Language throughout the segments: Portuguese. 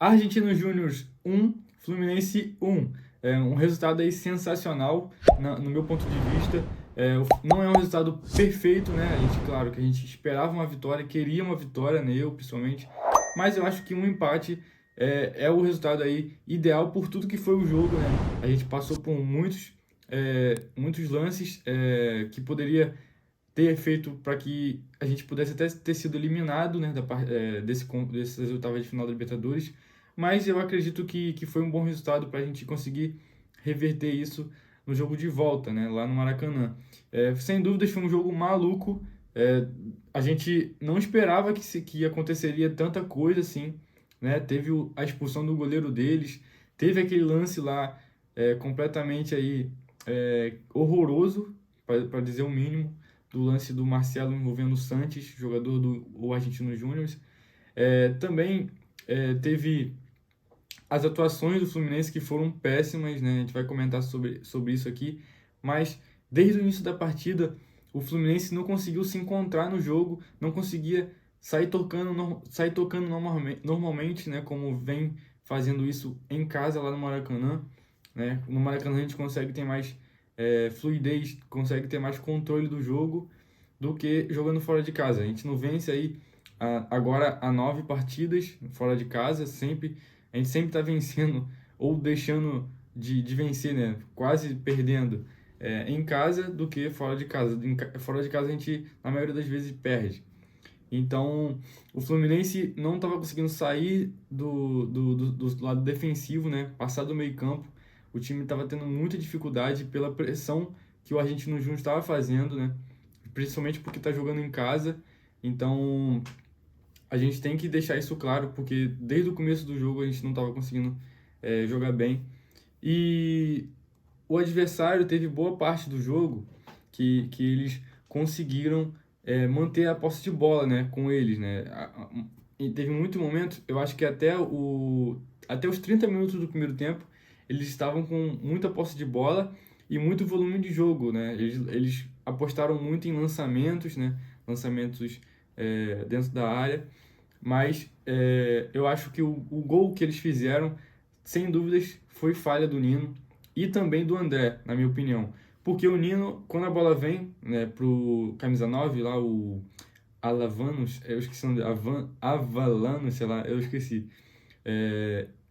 Argentinos Júniors 1, Fluminense 1. Um resultado aí sensacional, no meu ponto de vista. Não é um resultado perfeito, né? Claro que a gente esperava uma vitória, queria uma vitória, né? Eu, principalmente. Mas eu acho que um empate é o resultado aí ideal por tudo que foi o jogo, né? A gente passou por muitos lances que poderia ter feito para que a gente pudesse até ter sido eliminado, né, desses oitavas de final da Libertadores, mas eu acredito que foi um bom resultado para a gente conseguir reverter isso no jogo de volta, né, lá no Maracanã. Sem dúvidas foi um jogo maluco, a gente não esperava que aconteceria tanta coisa assim, né, teve a expulsão do goleiro deles, teve aquele lance lá completamente aí horroroso, para dizer o mínimo, do lance do Marcelo envolvendo o Santos, jogador do Argentino Júnior. Também teve as atuações do Fluminense que foram péssimas, né? A gente vai comentar sobre isso aqui, mas desde o início da partida, o Fluminense não conseguiu se encontrar no jogo, não conseguia sair tocando normalmente, né? Como vem fazendo isso em casa lá no Maracanã, né? No Maracanã a gente consegue ter mais fluidez, consegue ter mais controle do jogo do que jogando fora de casa. A gente não vence aí agora há 9 partidas fora de casa, a gente sempre está vencendo ou deixando de vencer, né? Quase perdendo em casa do que fora de casa. Fora de casa a gente, na maioria das vezes, perde. Então, o Fluminense não estava conseguindo sair do lado defensivo, né? Passar do meio-campo. O time estava tendo muita dificuldade pela pressão que o Argentino Júnior estava fazendo, né? Principalmente porque está jogando em casa. Então, a gente tem que deixar isso claro, porque desde o começo do jogo a gente não estava conseguindo jogar bem. E o adversário teve boa parte do jogo que eles conseguiram manter a posse de bola, né, com eles, né? E teve muito momento, eu acho que até os 30 minutos do primeiro tempo, eles estavam com muita posse de bola e muito volume de jogo, né? Eles apostaram muito em lançamentos, né? Lançamentos dentro da área, mas eu acho que o gol que eles fizeram, sem dúvidas, foi falha do Nino e também do André, na minha opinião. Porque o Nino, quando a bola vem, né, pro camisa 9 lá, o Alavanos, eu esqueci o nome, Avalanos, sei lá, eu esqueci.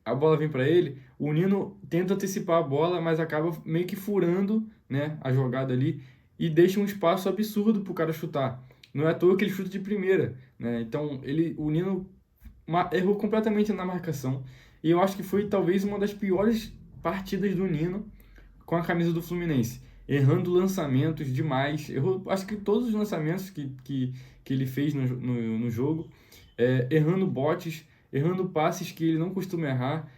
A bola vem para ele, o Nino tenta antecipar a bola, mas acaba meio que furando, né, a jogada ali e deixa um espaço absurdo pro cara chutar. Não é à toa que ele chuta de primeira, né? Então, o Nino errou completamente na marcação. E eu acho que foi talvez uma das piores partidas do Nino com a camisa do Fluminense. Errando lançamentos demais. Errou, acho que todos os lançamentos que ele fez no jogo. Errando botes, errando passes que ele não costuma errar.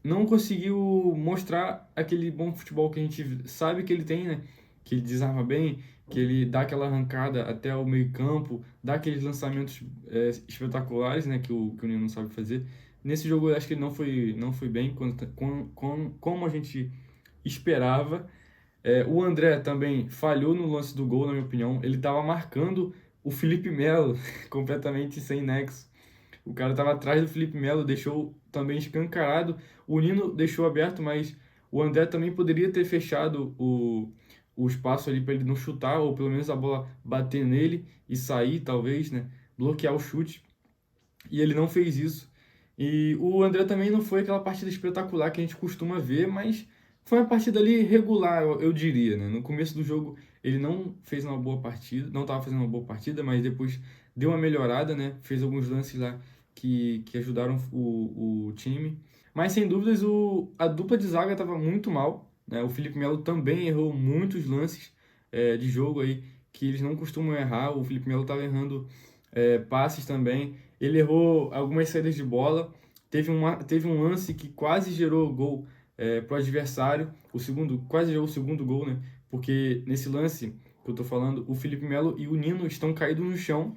Não conseguiu mostrar aquele bom futebol que a gente sabe que ele tem, né? Que ele desarma bem, que ele dá aquela arrancada até o meio-campo, dá aqueles lançamentos espetaculares, né? Que o Nino não sabe fazer. Nesse jogo eu acho que ele não foi bem, como a gente esperava. O André também falhou no lance do gol, na minha opinião. Ele estava marcando o Felipe Melo completamente sem nexo. O cara estava atrás do Felipe Melo, deixou também escancarado. O Nino deixou aberto, mas o André também poderia ter fechado o espaço ali para ele não chutar, ou pelo menos a bola bater nele e sair, talvez, né? Bloquear o chute. E ele não fez isso. E o André também não foi aquela partida espetacular que a gente costuma ver, mas foi uma partida ali regular, eu diria, né? No começo do jogo ele não fez uma boa partida, não estava fazendo uma boa partida, mas depois deu uma melhorada, né? Fez alguns lances lá que ajudaram o time. Mas sem dúvidas a dupla de zaga estava muito mal, né? O Felipe Melo também errou muitos lances de jogo aí que eles não costumam errar. O Felipe Melo estava errando passes também. Ele errou algumas saídas de bola. Teve um lance que quase gerou gol para o adversário. Quase gerou o segundo gol, né? Porque nesse lance que eu tô falando, o Felipe Melo e o Nino estão caídos no chão.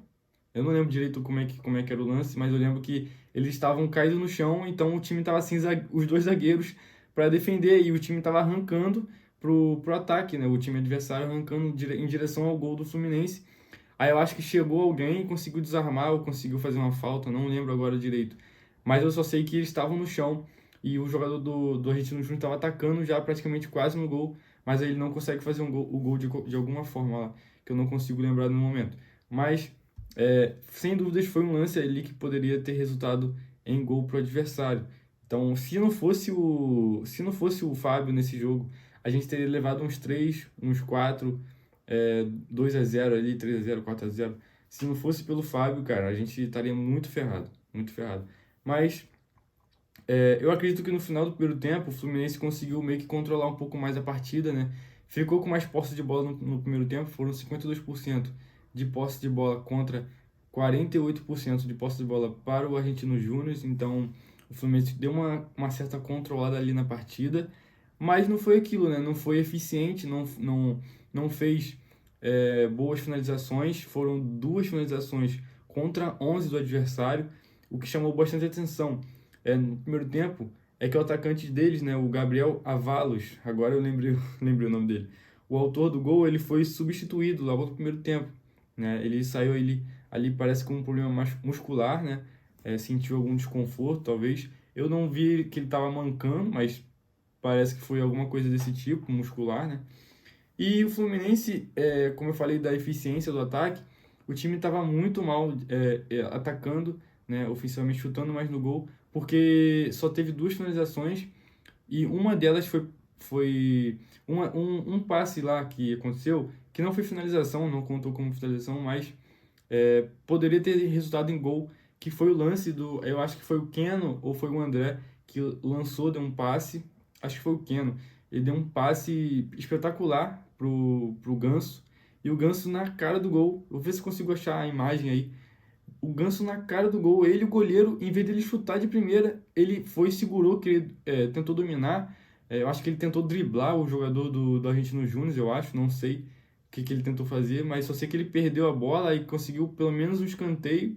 Eu não lembro direito como é que era o lance, mas eu lembro que eles estavam caídos no chão, então o time estava sem os dois zagueiros para defender e o time estava arrancando pro ataque, né? O time adversário arrancando em direção ao gol do Fluminense. Aí eu acho que chegou alguém, conseguiu desarmar ou conseguiu fazer uma falta, não lembro agora direito. mas eu só sei que eles estavam no chão e o jogador do Argentino Júnior estava atacando já praticamente quase no gol, mas aí ele não consegue fazer o gol de alguma forma lá, que eu não consigo lembrar no momento. Mas, sem dúvidas, foi um lance ali que poderia ter resultado em gol para o adversário. Então, se não fosse o Fábio nesse jogo, a gente teria levado uns 3, uns 4, 2-0 ali, 3-0, 4-0. Se não fosse pelo Fábio, cara, a gente estaria muito ferrado, muito ferrado. Mas eu acredito que no final do primeiro tempo o Fluminense conseguiu meio que controlar um pouco mais a partida, né? Ficou com mais posse de bola no primeiro tempo, foram 52% de posse de bola contra 48% de posse de bola para o Argentino Júnior. Então o Fluminense deu uma certa controlada ali na partida, mas não foi aquilo, né? Não foi eficiente, não fez boas finalizações. Foram duas finalizações contra 11 do adversário, o que chamou bastante atenção no primeiro tempo é que o atacante deles, né, o Gabriel Avalos, agora eu lembrei, lembrei o nome dele, o autor do gol, ele foi substituído logo no primeiro tempo, né, ele saiu ali parece com um problema mais muscular, né, sentiu algum desconforto, talvez, eu não vi que ele estava mancando, mas parece que foi alguma coisa desse tipo, muscular, né, e o Fluminense, como eu falei da eficiência do ataque, o time estava muito mal atacando, né, ofensivamente chutando mais no gol, porque só teve duas finalizações e uma delas foi um passe lá que aconteceu, que não foi finalização, não contou como finalização, mas poderia ter resultado em gol, que foi o lance eu acho que foi o Keno ou foi o André que lançou, deu um passe, acho que foi o Keno, ele deu um passe espetacular pro Ganso, e o Ganso na cara do gol, eu vou ver se consigo achar a imagem aí, o Ganso na cara do gol, ele, o goleiro, em vez dele chutar de primeira, ele foi, segurou, que ele tentou dominar, eu acho que ele tentou driblar o jogador do Argentino Júnior, eu acho, não sei o que ele tentou fazer, mas só sei que ele perdeu a bola e conseguiu pelo menos um escanteio,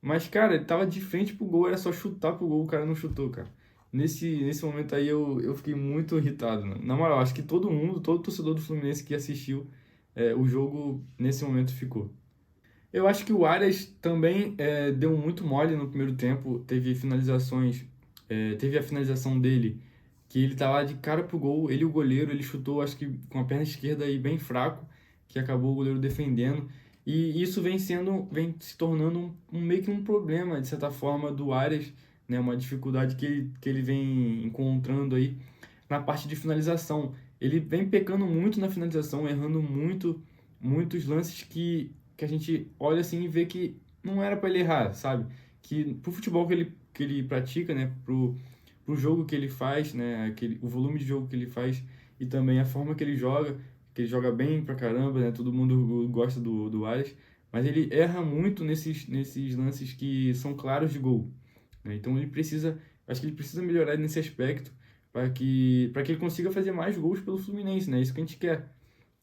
mas, cara, ele tava de frente pro gol, era só chutar pro gol, o cara não chutou, cara. Nesse momento aí eu fiquei muito irritado, né? Na moral, acho que todo mundo, todo torcedor do Fluminense que assistiu o jogo, nesse momento ficou. Eu acho que o Arias também deu muito mole no primeiro tempo, teve a finalização dele, que ele tá lá de cara pro gol, ele e o goleiro, ele chutou, acho que com a perna esquerda aí bem fraco, que acabou o goleiro defendendo, e isso vem se tornando meio que um problema, de certa forma, do Arias, né, uma dificuldade que ele vem encontrando aí na parte de finalização. Ele vem pecando muito na finalização, errando muitos lances que a gente olha assim e vê que não era para ele errar, sabe? Que pro futebol que ele pratica, né, pro jogo que ele faz, né, o volume de jogo que ele faz e também a forma que ele joga bem pra caramba, né? Todo mundo gosta do Arias, mas ele erra muito nesses lances que são claros de gol, né? Então acho que ele precisa melhorar nesse aspecto para que ele consiga fazer mais gols pelo Fluminense, né? Isso que a gente quer.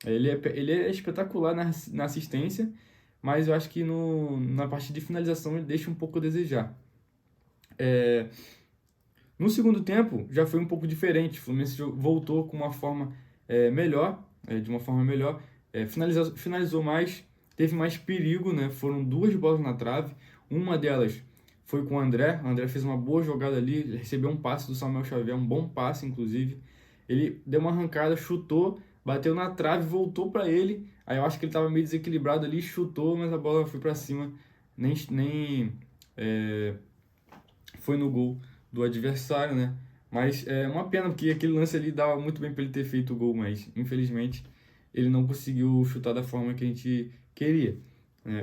Ele é espetacular na assistência, mas eu acho que na parte de finalização ele deixa um pouco a desejar. No segundo tempo já foi um pouco diferente. O Fluminense voltou com uma forma melhor, de uma forma melhor, finalizou mais, teve mais perigo, né? Foram duas bolas na trave, uma delas foi com o André fez uma boa jogada ali, ele recebeu um passe do Samuel Xavier, um bom passe inclusive, ele deu uma arrancada, chutou, bateu na trave, voltou para ele, aí eu acho que ele estava meio desequilibrado ali, chutou, mas a bola foi para cima, nem foi no gol do adversário, né? Mas é uma pena, porque aquele lance ali dava muito bem para ele ter feito o gol, mas infelizmente ele não conseguiu chutar da forma que a gente queria.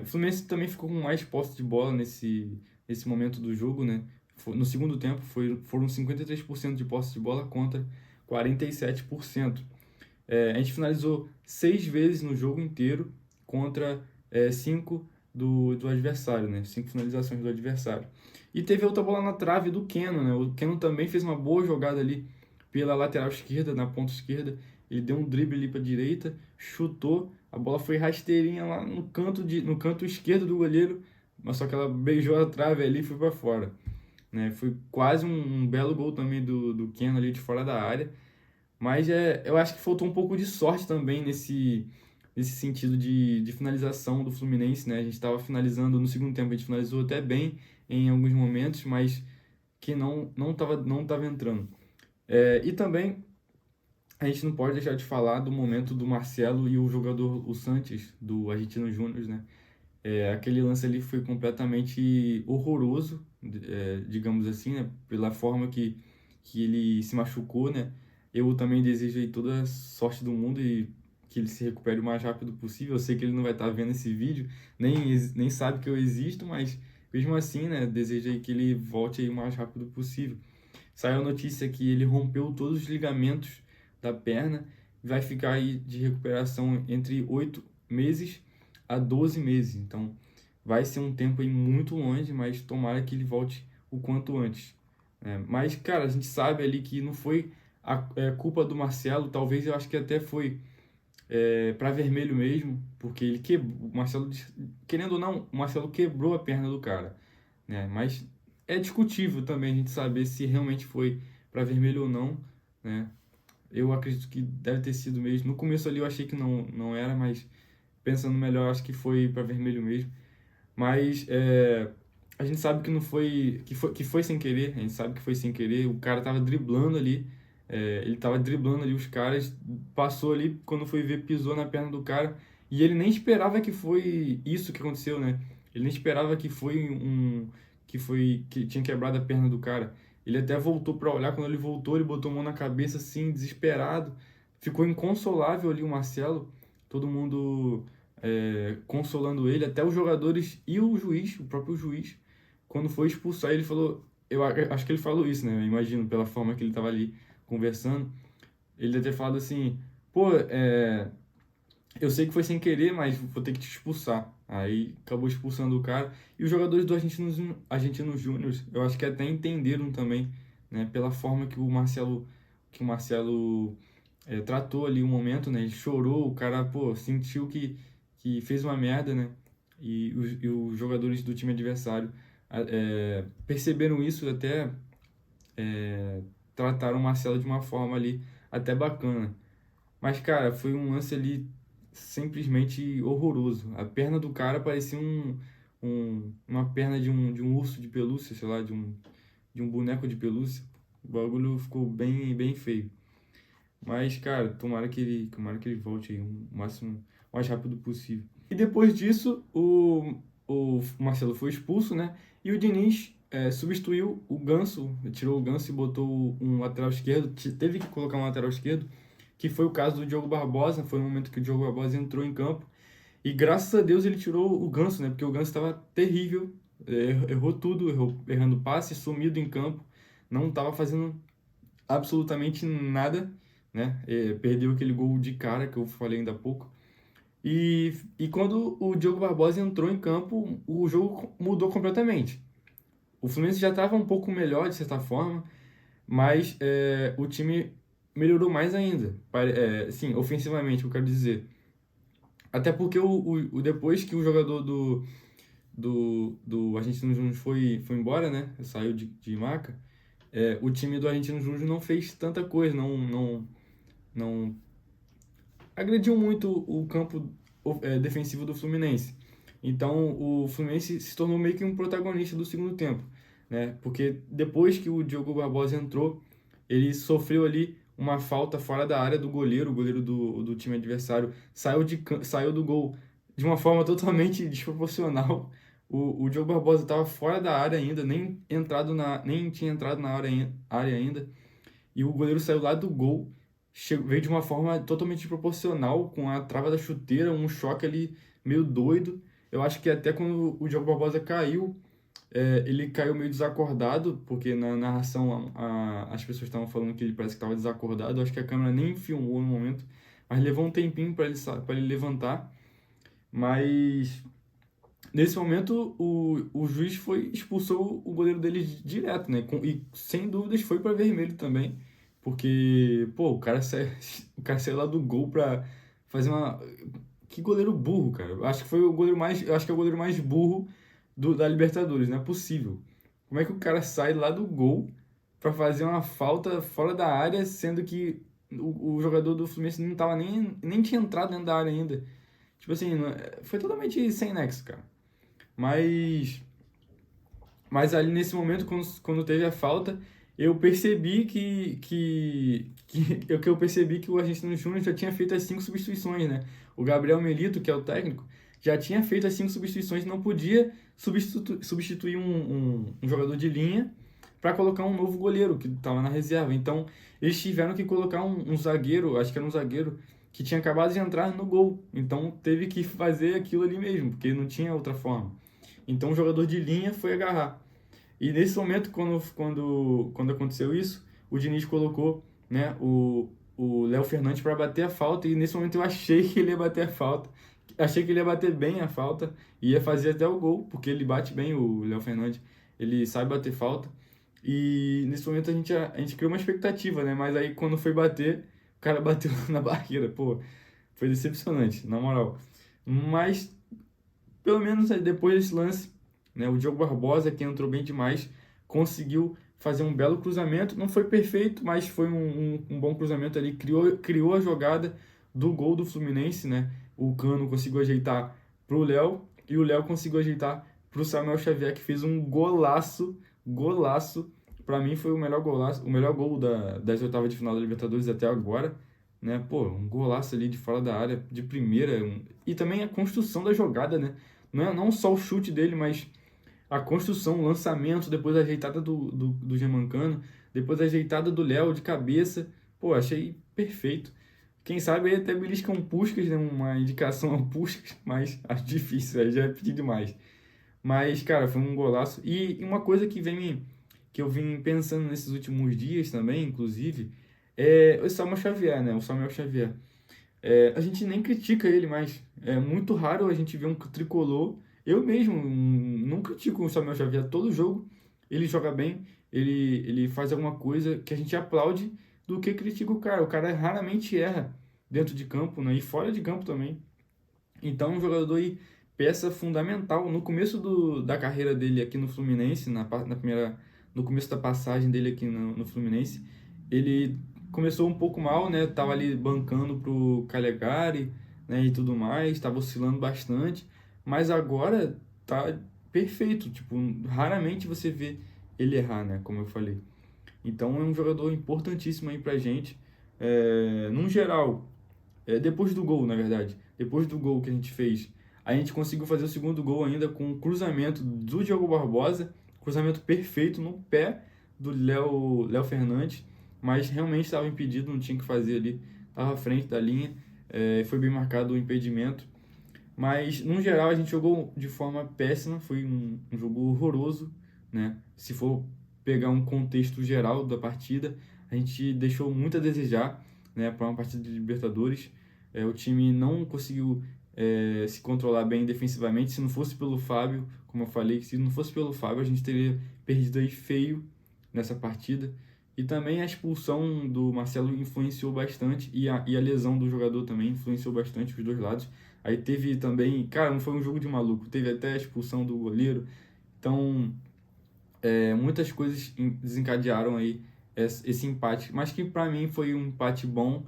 O Fluminense também ficou com mais posse de bola nesse momento do jogo, né? No segundo tempo foram 53% de posse de bola contra 47%. A gente finalizou 6 vezes no jogo inteiro contra 5 do adversário, né? 5 finalizações do adversário. E teve outra bola na trave do Keno, né? O Keno também fez uma boa jogada ali pela lateral esquerda, na ponta esquerda. Ele deu um drible ali para a direita, chutou, a bola foi rasteirinha lá no canto esquerdo do goleiro, mas só que ela beijou a trave ali e foi para fora, né? Foi quase um belo gol também do Keno ali de fora da área. Mas eu acho que faltou um pouco de sorte também nesse sentido de finalização do Fluminense, né? A gente estava finalizando no segundo tempo, a gente finalizou até bem em alguns momentos, mas que não tava entrando. E também a gente não pode deixar de falar do momento do Marcelo e o jogador, o Sanches, do Argentinos Júnior, né? Aquele lance ali foi completamente horroroso, digamos assim, né? Pela forma que ele se machucou, né? Eu também desejo aí toda a sorte do mundo e que ele se recupere o mais rápido possível. Eu sei que ele não vai estar vendo esse vídeo, nem sabe que eu existo, mas mesmo assim, né? Desejo aí que ele volte aí o mais rápido possível. Saiu a notícia que ele rompeu todos os ligamentos da perna e vai ficar aí de recuperação entre 8 meses a 12 meses. Então, vai ser um tempo aí muito longe, mas tomara que ele volte o quanto antes. Mas, cara, a gente sabe ali que não foi culpa do Marcelo, talvez eu acho que até foi para vermelho mesmo, porque ele quebrou, o Marcelo, querendo ou não, o Marcelo quebrou a perna do cara, né? Mas é discutível também a gente saber se realmente foi para vermelho ou não, né? Eu acredito que deve ter sido mesmo. No começo ali eu achei que não era, mas pensando melhor, acho que foi para vermelho mesmo. Mas a gente sabe que não foi que foi sem querer, a gente sabe que foi sem querer. O cara tava driblando ali, ele tava driblando ali os caras, passou ali, quando foi ver, pisou na perna do cara, e ele nem esperava que foi isso que aconteceu, né? Ele nem esperava que tinha quebrado a perna do cara. Ele até voltou para olhar, quando ele voltou, ele botou a mão na cabeça assim, desesperado. Ficou inconsolável ali o Marcelo. Todo mundo consolando ele, até os jogadores e o juiz, o próprio juiz, quando foi expulsar, ele falou, acho que ele falou isso, né? Eu imagino, pela forma que ele estava ali conversando, ele deve ter falado assim, pô, eu sei que foi sem querer, mas vou ter que te expulsar. Aí acabou expulsando o cara. E os jogadores do Argentinos Júnior, eu acho que até entenderam também, né? Pela forma que o Marcelo tratou ali o momento, né? Ele chorou, o cara, pô, sentiu que fez uma merda, né? E os jogadores do time adversário perceberam isso, até trataram o Marcelo de uma forma ali até bacana. Mas, cara, foi um lance ali simplesmente horroroso. A perna do cara parecia uma perna de um urso de pelúcia, sei lá, de um boneco de pelúcia. O bagulho ficou bem, bem feio. Mas, cara, tomara que ele volte aí o mais rápido possível. E depois disso, o Marcelo foi expulso, né? E o Diniz substituiu o Ganso, tirou o Ganso e botou um lateral esquerdo. Teve que colocar um lateral esquerdo, que foi o caso do Diogo Barbosa. Foi o momento que o Diogo Barbosa entrou em campo. E graças a Deus ele tirou o Ganso, né? Porque o Ganso estava terrível, errou tudo, errando passe, sumido em campo, não estava fazendo absolutamente nada, né? Perdeu aquele gol de cara que eu falei ainda há pouco. E quando o Diogo Barbosa entrou em campo, o jogo mudou completamente. O Fluminense já estava um pouco melhor, de certa forma, mas o time melhorou mais ainda. Sim, ofensivamente, eu quero dizer. Até porque depois que o jogador do Argentinos Júnior foi embora, né? Saiu de Maca, o time do Argentinos Júnior não fez tanta coisa, não agrediu muito o campo defensivo do Fluminense. Então o Fluminense se tornou meio que um protagonista do segundo tempo, né? Porque depois que o Diogo Barbosa entrou, ele sofreu ali uma falta fora da área do goleiro, o goleiro do time adversário saiu do gol de uma forma totalmente desproporcional. O Diogo Barbosa estava fora da área ainda, nem tinha entrado na área ainda, e o goleiro saiu lá do gol, veio de uma forma totalmente desproporcional, com a trava da chuteira, um choque ali meio doido. Eu acho que até quando o Diogo Barbosa caiu, ele caiu meio desacordado, porque na narração as pessoas estavam falando que ele parece que estava desacordado. Eu acho que a câmera nem filmou no momento, mas levou um tempinho para ele levantar. Mas nesse momento o juiz expulsou o goleiro dele direto, né? E sem dúvidas foi para vermelho também, porque pô, o cara saiu lá do gol para fazer uma. Que goleiro burro, cara. Eu acho que é o goleiro mais burro da Libertadores, não é possível. Como é que o cara sai lá do gol para fazer uma falta fora da área, sendo que o jogador do Fluminense não tava nem tinha entrado dentro da área ainda. Tipo assim, foi totalmente sem nexo, cara. Mas, mas ali nesse momento, quando teve a falta, eu percebi eu percebi que o Argentino Júnior já tinha feito as 5 substituições, né? O Gabriel Milito, que é o técnico, já tinha feito as 5 substituições, não podia substituir um jogador de linha para colocar um novo goleiro que estava na reserva. Então, eles tiveram que colocar um zagueiro, acho que era um zagueiro, que tinha acabado de entrar no gol. Então, teve que fazer aquilo ali mesmo, porque não tinha outra forma. Então, o jogador de linha foi agarrar. E nesse momento, quando aconteceu isso, o Diniz colocou, né, o Léo Fernandes para bater a falta. E nesse momento eu achei que ele ia bater a falta. Achei que ele ia bater bem a falta e ia fazer até o gol, porque ele bate bem, o Léo Fernandes. Ele sabe bater falta. E nesse momento a gente criou uma expectativa, né? Mas aí quando foi bater, o cara bateu na barreira. Pô, foi decepcionante, na moral. Mas pelo menos depois desse lance, né, o Diogo Barbosa, que entrou bem demais, conseguiu fazer um belo cruzamento. Não foi perfeito, mas foi um bom cruzamento ali. Criou a jogada do gol do Fluminense, né? O Cano conseguiu ajeitar para o Léo e o Léo conseguiu ajeitar para o Samuel Xavier, que fez um golaço, golaço. Para mim foi o melhor golaço, o melhor gol das oitavas de final da Libertadores até agora, né? Pô, um golaço ali de fora da área, de primeira, e também a construção da jogada, né? Não só o chute dele, mas a construção, o lançamento, depois a ajeitada do Germancano, depois a ajeitada do Léo de cabeça. Pô, achei perfeito. Quem sabe aí até belisca um Puskás, né? Uma indicação ao Puskás, mas acho difícil, aí já é pedir demais. Mas, cara, foi um golaço. E uma coisa que eu vim pensando nesses últimos dias também, inclusive, é o Samuel Xavier, né? O Samuel Xavier. A gente nem critica ele mais. É muito raro a gente ver um tricolor. Eu mesmo não critico o Samuel Xavier. Todo jogo ele joga bem, ele faz alguma coisa que a gente aplaude do que critica o cara. O cara raramente erra dentro de campo, né? E fora de campo também. Então, um jogador aí, peça fundamental. No começo da carreira dele aqui no Fluminense, no começo da passagem dele aqui no Fluminense, ele começou um pouco mal, né? Tava ali bancando pro Calegari, né? E tudo mais, tava oscilando bastante, mas agora tá perfeito. Tipo, raramente você vê ele errar, né? Como eu falei. Então, é um jogador importantíssimo aí pra gente. Num geral, depois do gol, na verdade, depois do gol que a gente fez, a gente conseguiu fazer o segundo gol ainda com um cruzamento do Diogo Barbosa, cruzamento perfeito no pé do Léo Fernandes, mas realmente estava impedido, não tinha que fazer ali, estava à frente da linha, foi bem marcado o impedimento. Mas, no geral, a gente jogou de forma péssima, foi um jogo horroroso, né? Se for pegar um contexto geral da partida, a gente deixou muito a desejar, né, para uma partida de Libertadores. O time não conseguiu se controlar bem defensivamente. Se não fosse pelo Fábio, como eu falei, se não fosse pelo Fábio, a gente teria perdido aí feio nessa partida. E também a expulsão do Marcelo influenciou bastante, e a lesão do jogador também influenciou bastante os dois lados. Aí teve também, cara, não foi um jogo de maluco, teve até a expulsão do goleiro. Então, muitas coisas desencadearam aí esse empate, mas que para mim foi um empate bom.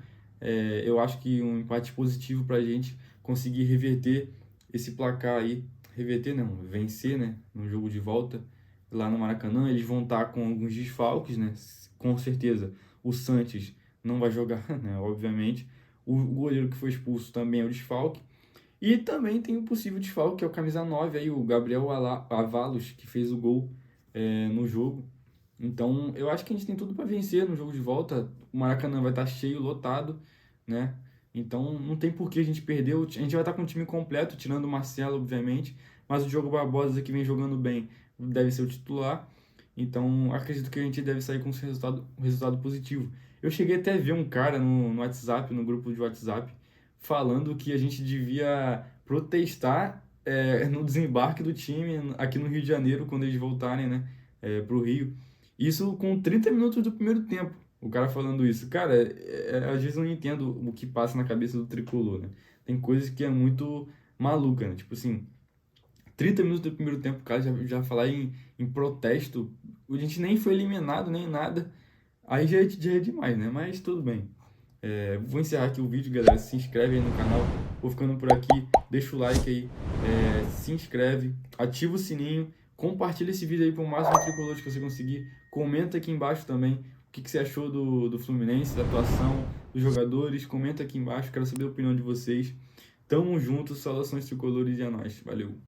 Eu acho que um empate positivo para a gente conseguir reverter esse placar aí, reverter não, vencer, né, no jogo de volta lá no Maracanã. Eles vão estar com alguns desfalques, né, com certeza o Santos não vai jogar, né, obviamente. O goleiro que foi expulso também é o desfalque. E também tem o possível desfalque, que é o camisa 9, aí, o Gabriel Avalos, que fez o gol no jogo. Então, eu acho que a gente tem tudo para vencer no jogo de volta. O Maracanã vai estar cheio, lotado, né? Então, não tem por que a gente perder. A gente vai estar com o time completo, tirando o Marcelo, obviamente. Mas o Diogo Barbosa, que vem jogando bem, deve ser o titular. Então, acredito que a gente deve sair com um resultado positivo. Eu cheguei até a ver um cara no WhatsApp, no grupo de WhatsApp, falando que a gente devia protestar no desembarque do time aqui no Rio de Janeiro, quando eles voltarem, né, para o Rio. Isso com 30 minutos do primeiro tempo, o cara falando isso. Cara, às vezes eu não entendo o que passa na cabeça do tricolor, né? Tem coisas que é muito maluca, né? Tipo assim, 30 minutos do primeiro tempo, o cara já falar em protesto. A gente nem foi eliminado, nem nada. Aí já é demais, né? Mas tudo bem. Vou encerrar aqui o vídeo, galera. Se inscreve aí no canal. Vou ficando por aqui, deixa o like aí, se inscreve, ativa o sininho, compartilha esse vídeo aí para o máximo de tricolores que você conseguir. Comenta aqui embaixo também o que você achou do Fluminense, da atuação dos jogadores. Comenta aqui embaixo, quero saber a opinião de vocês. Tamo junto, saudações tricolores e a nós. Valeu!